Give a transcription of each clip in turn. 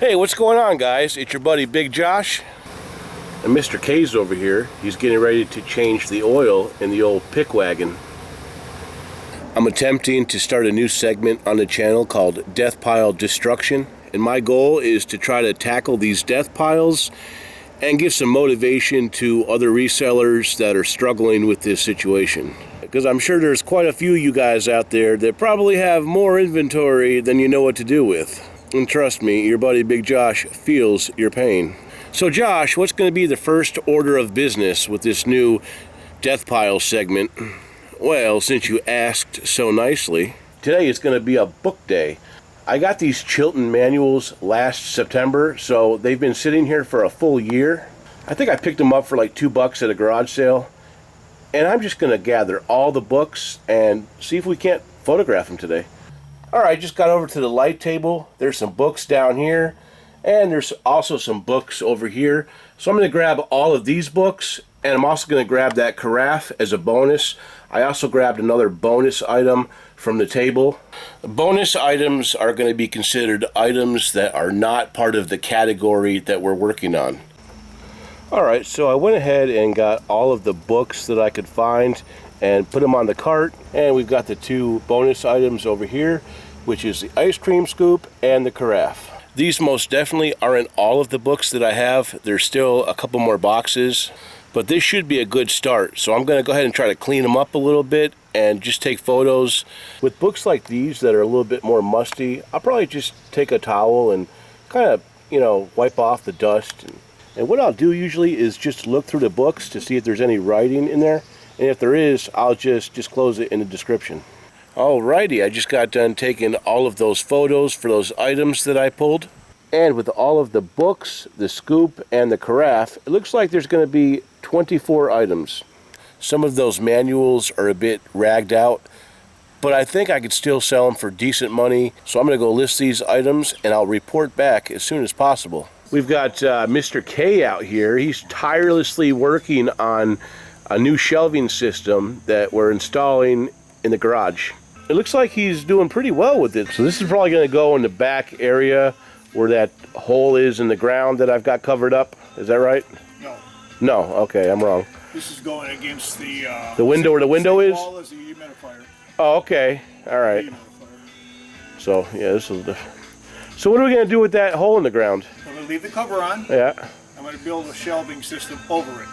Hey, what's going on, guys? It's your buddy Big Josh. And Mr. K's over here. He's getting ready to change the oil in the old pick wagon. I'm attempting to start a new segment on the channel called Death Pile Destruction. And my goal is to try to tackle these death piles and give some motivation to other resellers that are struggling with this situation. Because I'm sure there's quite a few of you guys out there that probably have more inventory than you know what to do with. And trust me, your buddy Big Josh feels your pain. So Josh, what's going to be the first order of business with this new death pile segment? Well, since you asked so nicely, today is going to be a book day. I got these Chilton manuals last September, so they've been sitting here for a full year. I think I picked them up for like $2 at a garage sale. And I'm just going to gather all the books and see if we can't photograph them today. Alright, just got over to the light table. There's some books down here, and there's also some books over here. So I'm going to grab all of these books, and I'm also going to grab that carafe as a bonus. I also grabbed another bonus item from the table. Bonus items are going to be considered items that are not part of the category that we're working on. Alright, so I went ahead and got all of the books that I could find and put them on the cart, and we've got the two bonus items over here, which is the ice cream scoop and the carafe. These most definitely aren't all of the books that I have. There's still a couple more boxes, but this should be a good start. So I'm going to go ahead and try to clean them up a little bit and just take photos. With books like these that are a little bit more musty, I'll probably just take a towel and kind of, wipe off the dust. And what I'll do usually is just look through the books to see if there's any writing in there. And if there is, I'll just disclose it in the description. Alrighty, I just got done taking all of those photos for those items that I pulled. And with all of the books, the scoop, and the carafe, it looks like there's going to be 24 items. Some of those manuals are a bit ragged out, but I think I could still sell them for decent money. So I'm going to go list these items, and I'll report back as soon as possible. We've got Mr. K out here. He's tirelessly working on a new shelving system that we're installing in the garage. It looks like he's doing pretty well with it. So this is probably going to go in the back area where that hole is in the ground that I've got covered up. Is that right? No. No, okay, I'm wrong. This is going against the window where the window is? Wall is the humidifier. Oh, okay. All right. So, yeah, this is the... So what are we going to do with that hole in the ground? I'm going to leave the cover on. Yeah. I'm going to build a shelving system over it.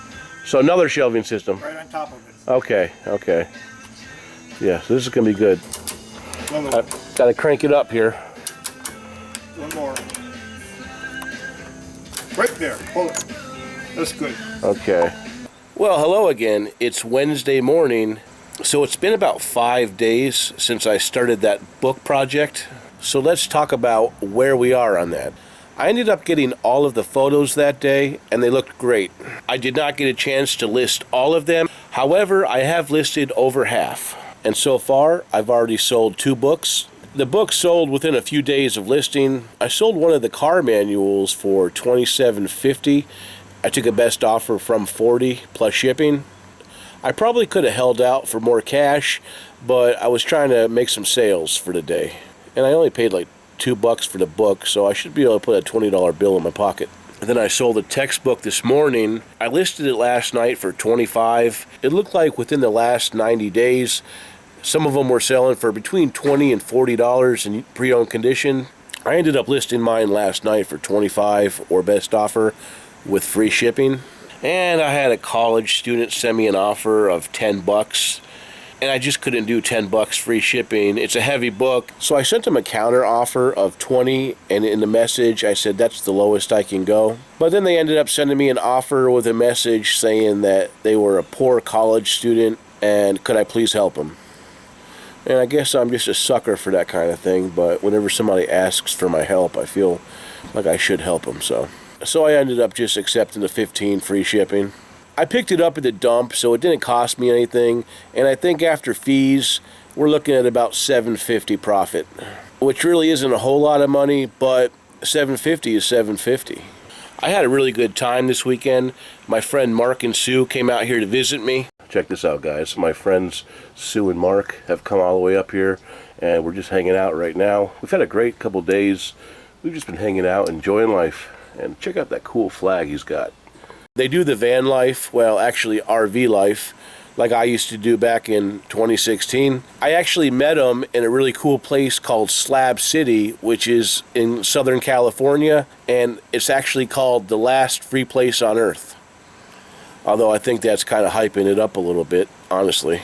So another shelving system. Right on top of it. Okay, okay. Yeah, so this is going to be good. I've got to crank it up here. One more. Right there. Hold it. That's good. Okay. Well, hello again. It's Wednesday morning. So it's been about 5 days since I started that book project. So let's talk about where we are on that. I ended up getting all of the photos that day, and they looked great. I did not get a chance to list all of them. However, I have listed over half. And so far, I've already sold 2 books. The books sold within a few days of listing. I sold one of the car manuals for $27.50. I took a best offer from $40 plus shipping. I probably could have held out for more cash, but I was trying to make some sales for the day. And I only paid like $2 for the book, so I should be able to put a $20 bill in my pocket. And then I sold a textbook this morning. I listed it last night for $25. It looked like within the last 90 days, some of them were selling for between $20 and $40 in pre-owned condition. I ended up listing mine last night for $25 or best offer with free shipping. And I had a college student send me an offer of $10. And I just couldn't do $10 free shipping. It's a heavy book. So I sent them a counter offer of $20, and in the message I said that's the lowest I can go. But then they ended up sending me an offer with a message saying that they were a poor college student and could I please help them. And I guess I'm just a sucker for that kind of thing, but whenever somebody asks for my help, I feel like I should help them. So I ended up just accepting the $15 free shipping. I picked it up at the dump, so it didn't cost me anything, and I think after fees, we're looking at about $7.50 profit, which really isn't a whole lot of money, but $7.50 is $7.50. I had a really good time this weekend. My friend Mark and Sue came out here to visit me. Check this out, guys. My friends Sue and Mark have come all the way up here, and we're just hanging out right now. We've had a great couple days We've just been hanging out, enjoying life. And check out that cool flag he's got. They do the van life, well, actually RV life, like I used to do back in 2016. I actually met him in a really cool place called Slab City, which is in Southern California, and it's actually called the last free place on earth. Although I think that's kind of hyping it up a little bit, honestly.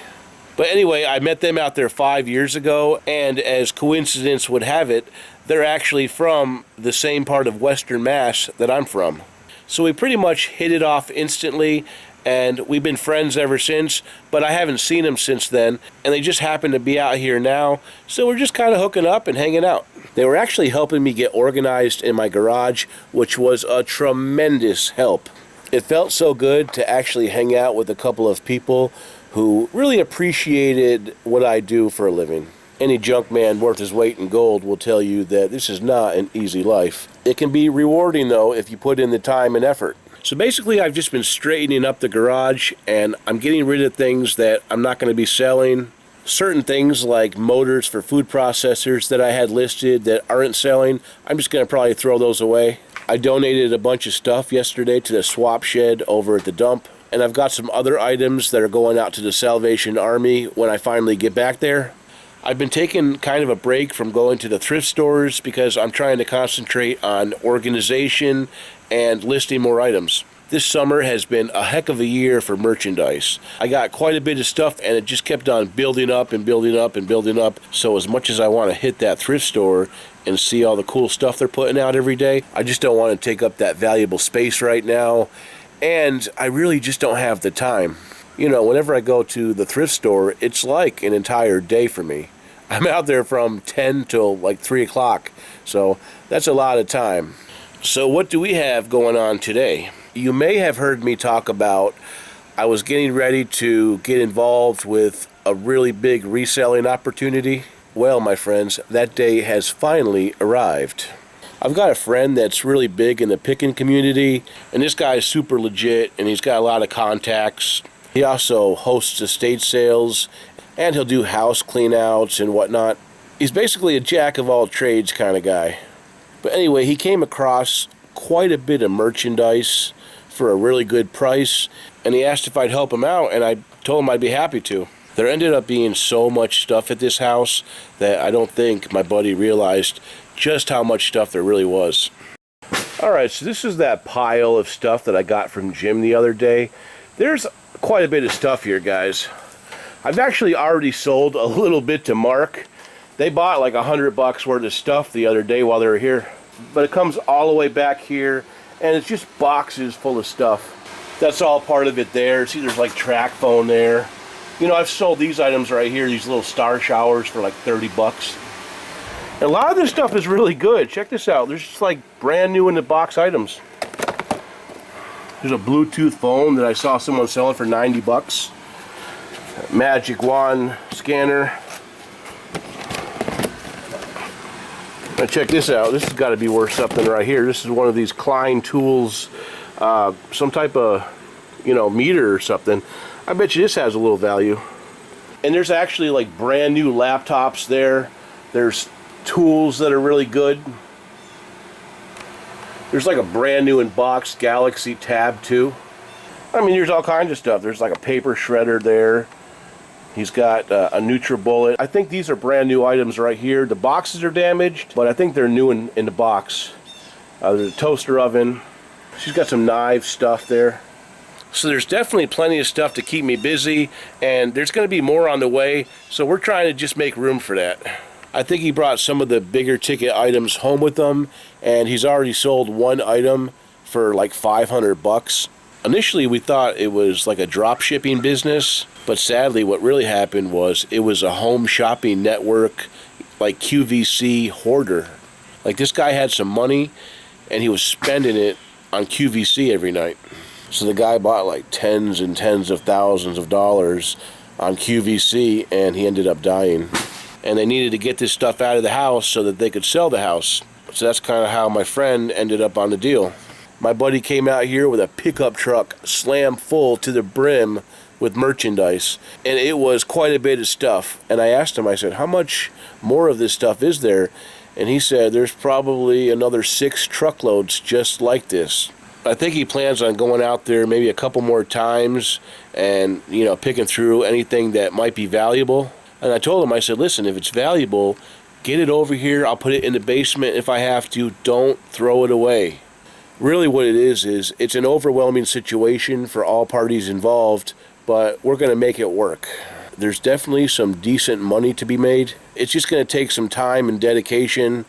But anyway, I met them out there 5 years ago, and as coincidence would have it, they're actually from the same part of Western Mass that I'm from. So we pretty much hit it off instantly, and we've been friends ever since, but I haven't seen them since then, and they just happen to be out here now, so we're just kind of hooking up and hanging out. They were actually helping me get organized in my garage, which was a tremendous help. It felt so good to actually hang out with a couple of people who really appreciated what I do for a living. Any junk man worth his weight in gold will tell you that this is not an easy life. It can be rewarding, though, if you put in the time and effort. So basically, I've just been straightening up the garage, and I'm getting rid of things that I'm not going to be selling. Certain things like motors for food processors that I had listed that aren't selling, I'm just going to probably throw those away. I donated a bunch of stuff yesterday to the swap shed over at the dump, and I've got some other items that are going out to the Salvation Army when I finally get back there. I've been taking kind of a break from going to the thrift stores because I'm trying to concentrate on organization and listing more items. This summer has been a heck of a year for merchandise. I got quite a bit of stuff, and it just kept on building up and building up and building up. So as much as I want to hit that thrift store and see all the cool stuff they're putting out every day, I just don't want to take up that valuable space right now, and I really just don't have the time. You know, whenever I go to the thrift store, it's like an entire day for me. I'm out there from 10 till like 3 o'clock, so that's a lot of time. So what do we have going on today? You may have heard me talk about I was getting ready to get involved with a really big reselling opportunity. Well, my friends, that day has finally arrived. I've got a friend that's really big in the picking community, and this guy is super legit, and he's got a lot of contacts. He also hosts estate sales, and he'll do house cleanouts and whatnot. He's basically a jack of all trades kind of guy. But anyway, he came across quite a bit of merchandise for a really good price, and he asked if I'd help him out, and I told him I'd be happy to. There ended up being so much stuff at this house that I don't think my buddy realized just how much stuff there really was. Alright, so this is that pile of stuff that I got from Jim the other day. There's quite a bit of stuff here, guys. I've actually already sold a little bit to Mark. They bought like $100 worth of stuff the other day while they were here. But it comes all the way back here, and it's just boxes full of stuff. That's all part of it there. See, there's like track phone there. You know, I've sold these items right here, these little star showers, for like $30. And a lot of this stuff is really good. Check this out. There's just like brand new in the box items. There's a Bluetooth phone that I saw someone selling for $90. Magic wand scanner. Now check this out. This has got to be worth something right here. This is one of these Klein tools, some type of, you know, meter or something. I bet you this has a little value. And there's actually like brand new laptops there. There's tools that are really good. There's like a brand new in-box Galaxy Tab 2. I mean, there's all kinds of stuff. There's like a paper shredder there. He's got a NutriBullet. I think these are brand new items right here. The boxes are damaged, but I think they're new in the box. There's a toaster oven. She's got some knife stuff there. So there's definitely plenty of stuff to keep me busy, and there's going to be more on the way, so we're trying to just make room for that. I think he brought some of the bigger ticket items home with him, and he's already sold one item for like $500. Initially, we thought it was like a drop shipping business, but sadly what really happened was it was a home shopping network, like QVC hoarder. Like, this guy had some money and he was spending it on QVC every night. So the guy bought like tens and tens of thousands of dollars on QVC, and he ended up dying. And they needed to get this stuff out of the house so that they could sell the house. So that's kind of how my friend ended up on the deal. My buddy came out here with a pickup truck slammed full to the brim with merchandise, and it was quite a bit of stuff. And I asked him, I said, how much more of this stuff is there? and he said there's probably another 6 truckloads just like this. I think he plans on going out there maybe a couple more times and, you know, picking through anything that might be valuable. And I told him, I said, listen, if it's valuable, get it over here. I'll put it in the basement if I have to. Don't throw it away. Really what it is it's an overwhelming situation for all parties involved, but we're going to make it work. There's definitely some decent money to be made. It's just going to take some time and dedication.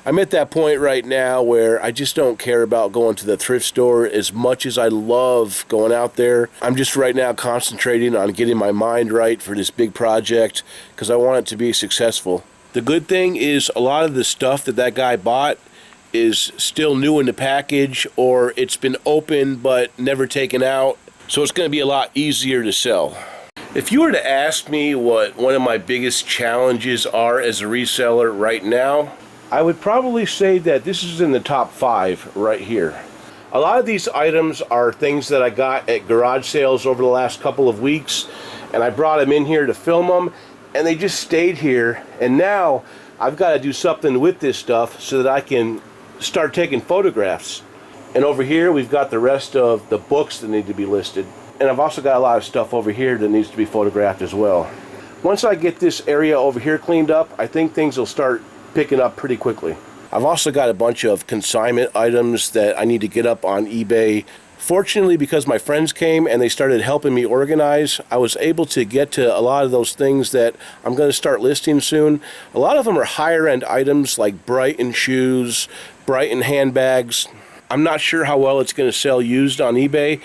I'm at that point right now where I just don't care about going to the thrift store as much as I love going out there. I'm just right now concentrating on getting my mind right for this big project because I want it to be successful. The good thing is a lot of the stuff that guy bought is still new in the package, or it's been opened but never taken out, so it's going to be a lot easier to sell. If you were to ask me what one of my biggest challenges are as a reseller right now, I would probably say that this is in the top 5 right here. A lot of these items are things that I got at garage sales over the last couple of weeks, and I brought them in here to film them, and they just stayed here, and now I've got to do something with this stuff so that I can start taking photographs. And over here we've got the rest of the books that need to be listed, and I've also got a lot of stuff over here that needs to be photographed as well. Once I get this area over here cleaned up, I think things will start picking up pretty quickly. I've also got a bunch of consignment items that I need to get up on eBay. Fortunately, because my friends came and they started helping me organize, I was able to get to a lot of those things that I'm going to start listing soon. A lot of them are higher end items like Brighton shoes, Brighton handbags. I'm not sure how well it's going to sell used on eBay.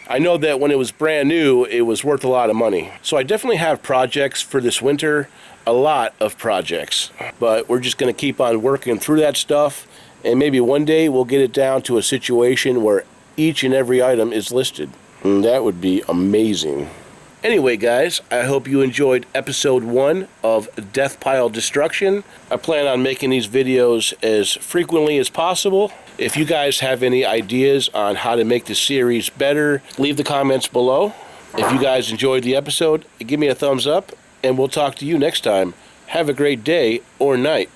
I know that when it was brand new, it was worth a lot of money. So I definitely have projects for this winter, a lot of projects. But we're just going to keep on working through that stuff, and maybe one day we'll get it down to a situation where each and every item is listed. And that would be amazing. Anyway, guys, I hope you enjoyed episode 1 of Death Pile Destruction. I plan on making these videos as frequently as possible. If you guys have any ideas on how to make the series better, leave the comments below. If you guys enjoyed the episode, give me a thumbs up, and we'll talk to you next time. Have a great day or night.